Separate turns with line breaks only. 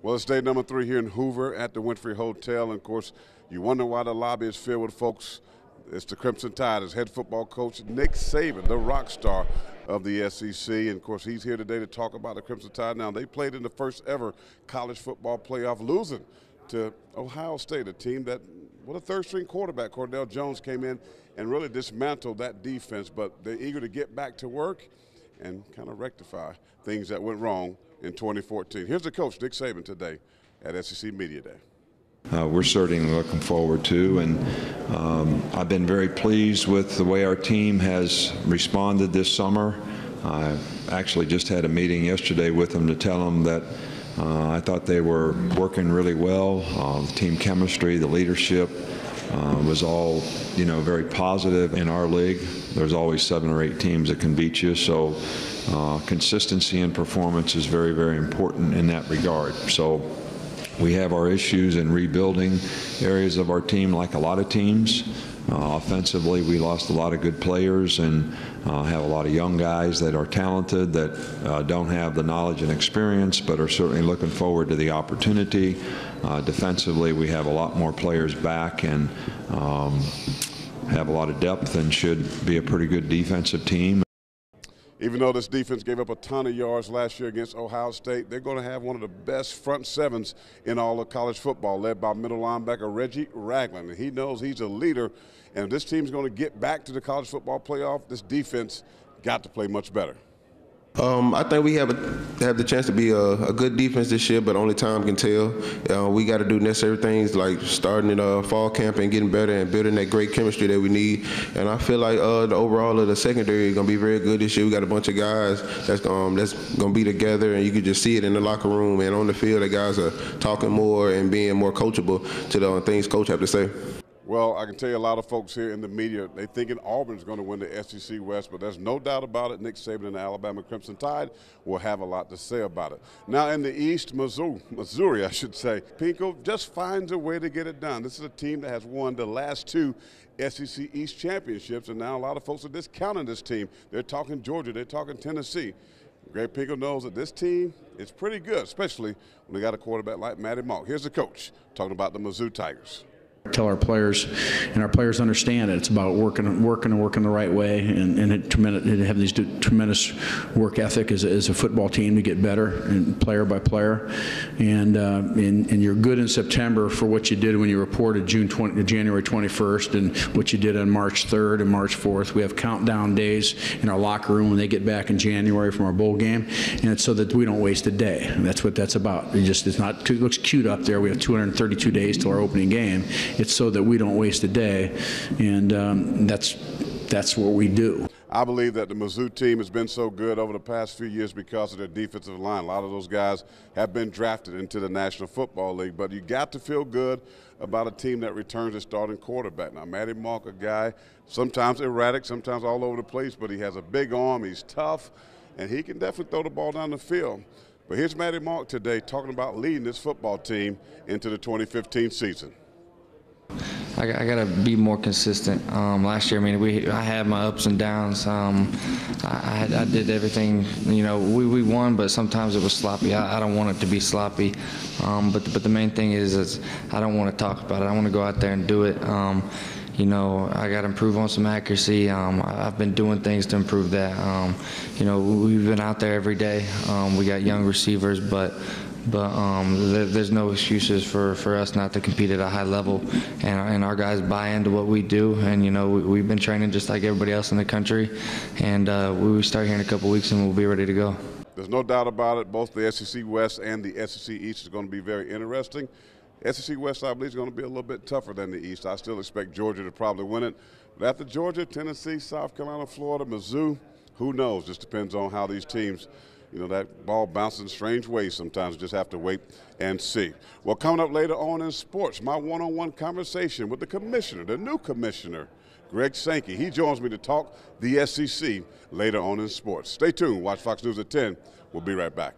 Well, it's day number 3 here in Hoover at the Winfrey Hotel. And, of course, you wonder why the lobby is filled with folks. It's the Crimson Tide, as head football coach Nick Saban, the rock star of the SEC. And, of course, he's here today to talk about the Crimson Tide. Now, they played in the first ever college football playoff, losing to Ohio State, a team that, with a third-string quarterback, Cordell Jones, came in and really dismantled that defense. But they're eager to get back to work and kind of rectify things that went wrong in 2014. Here's the coach, Nick Saban, today at SEC Media Day.
We're certainly looking forward to, and I've been very pleased with the way our team has responded this summer. I actually just had a meeting yesterday with them to tell them that I thought they were working really well. The team chemistry, the leadership was all, very positive in our league. There's always 7 or 8 teams that can beat you, so consistency in performance is very, very important in that regard. So we have our issues in rebuilding areas of our team like a lot of teams. Offensively, we lost a lot of good players and have a lot of young guys that are talented that don't have the knowledge and experience but are certainly looking forward to the opportunity. Defensively, we have a lot more players back and have a lot of depth and should be a pretty good defensive team.
Even though this defense gave up a ton of yards last year against Ohio State, they're going to have one of the best front sevens in all of college football, led by middle linebacker Reggie Ragland. And he knows he's a leader, and if this team's going to get back to the college football playoff, this defense got to play much better.
I think we have the chance to be a good defense this year, but only time can tell. We got to do necessary things like starting in fall camp and getting better and building that great chemistry that we need. And I feel like the overall of the secondary is going to be very good this year. We got a bunch of guys that's going to be together, and you can just see it in the locker room and on the field. The guys are talking more and being more coachable to the things coach have to say.
Well, I can tell you a lot of folks here in the media, they thinking Auburn's going to win the SEC West, but there's no doubt about it. Nick Saban and the Alabama Crimson Tide will have a lot to say about it. Now in the East, Missouri, I should say, Pinko just finds a way to get it done. This is a team that has won the last 2 SEC East championships, and now a lot of folks are discounting this team. They're talking Georgia, they're talking Tennessee. Greg Pinko knows that this team is pretty good, especially when they got a quarterback like Matty Mock. Here's the coach talking about the Mizzou Tigers.
Tell our players, and our players understand it. It's about working the right way, and have these tremendous work ethic as a football team to get better, and player by player. And you're good in September for what you did when you reported January 21st, and what you did on March 3rd and March 4th. We have countdown days in our locker room when they get back in January from our bowl game, and it's so that we don't waste a day. And that's what that's about. It looks cute up there. We have 232 days till our opening game. It's so that we don't waste a day, and that's what we do.
I believe that the Mizzou team has been so good over the past few years because of their defensive line. A lot of those guys have been drafted into the National Football League, but you got to feel good about a team that returns a starting quarterback. Now, Matty Mock, a guy sometimes erratic, sometimes all over the place, but he has a big arm, he's tough, and he can definitely throw the ball down the field. But here's Matty Mock today talking about leading this football team into the 2015 season.
I got to be more consistent. Last year, I had my ups and downs. I did everything. We won, but sometimes it was sloppy. I don't want it to be sloppy. But the main thing is I don't want to talk about it. I want to go out there and do it. I got to improve on some accuracy. I've been doing things to improve that. We've been out there every day. We got young receivers, but there's no excuses for us not to compete at a high level, and our guys buy into what we do. And we've been training just like everybody else in the country, and we start here in a couple weeks and we'll be ready to go.
There's no doubt about it. Both the SEC West and the SEC East is going to be very interesting. SEC West, I believe, is going to be a little bit tougher than the East. I still expect Georgia to probably win it, but after Georgia, Tennessee, South Carolina, Florida, Mizzou, who knows? Just depends on how these teams. That ball bounces in strange ways sometimes. Just have to wait and see. Well, coming up later on in sports, my one-on-one conversation with the commissioner, the new commissioner, Greg Sankey. He joins me to talk the SEC later on in sports. Stay tuned. Watch Fox News at 10. We'll be right back.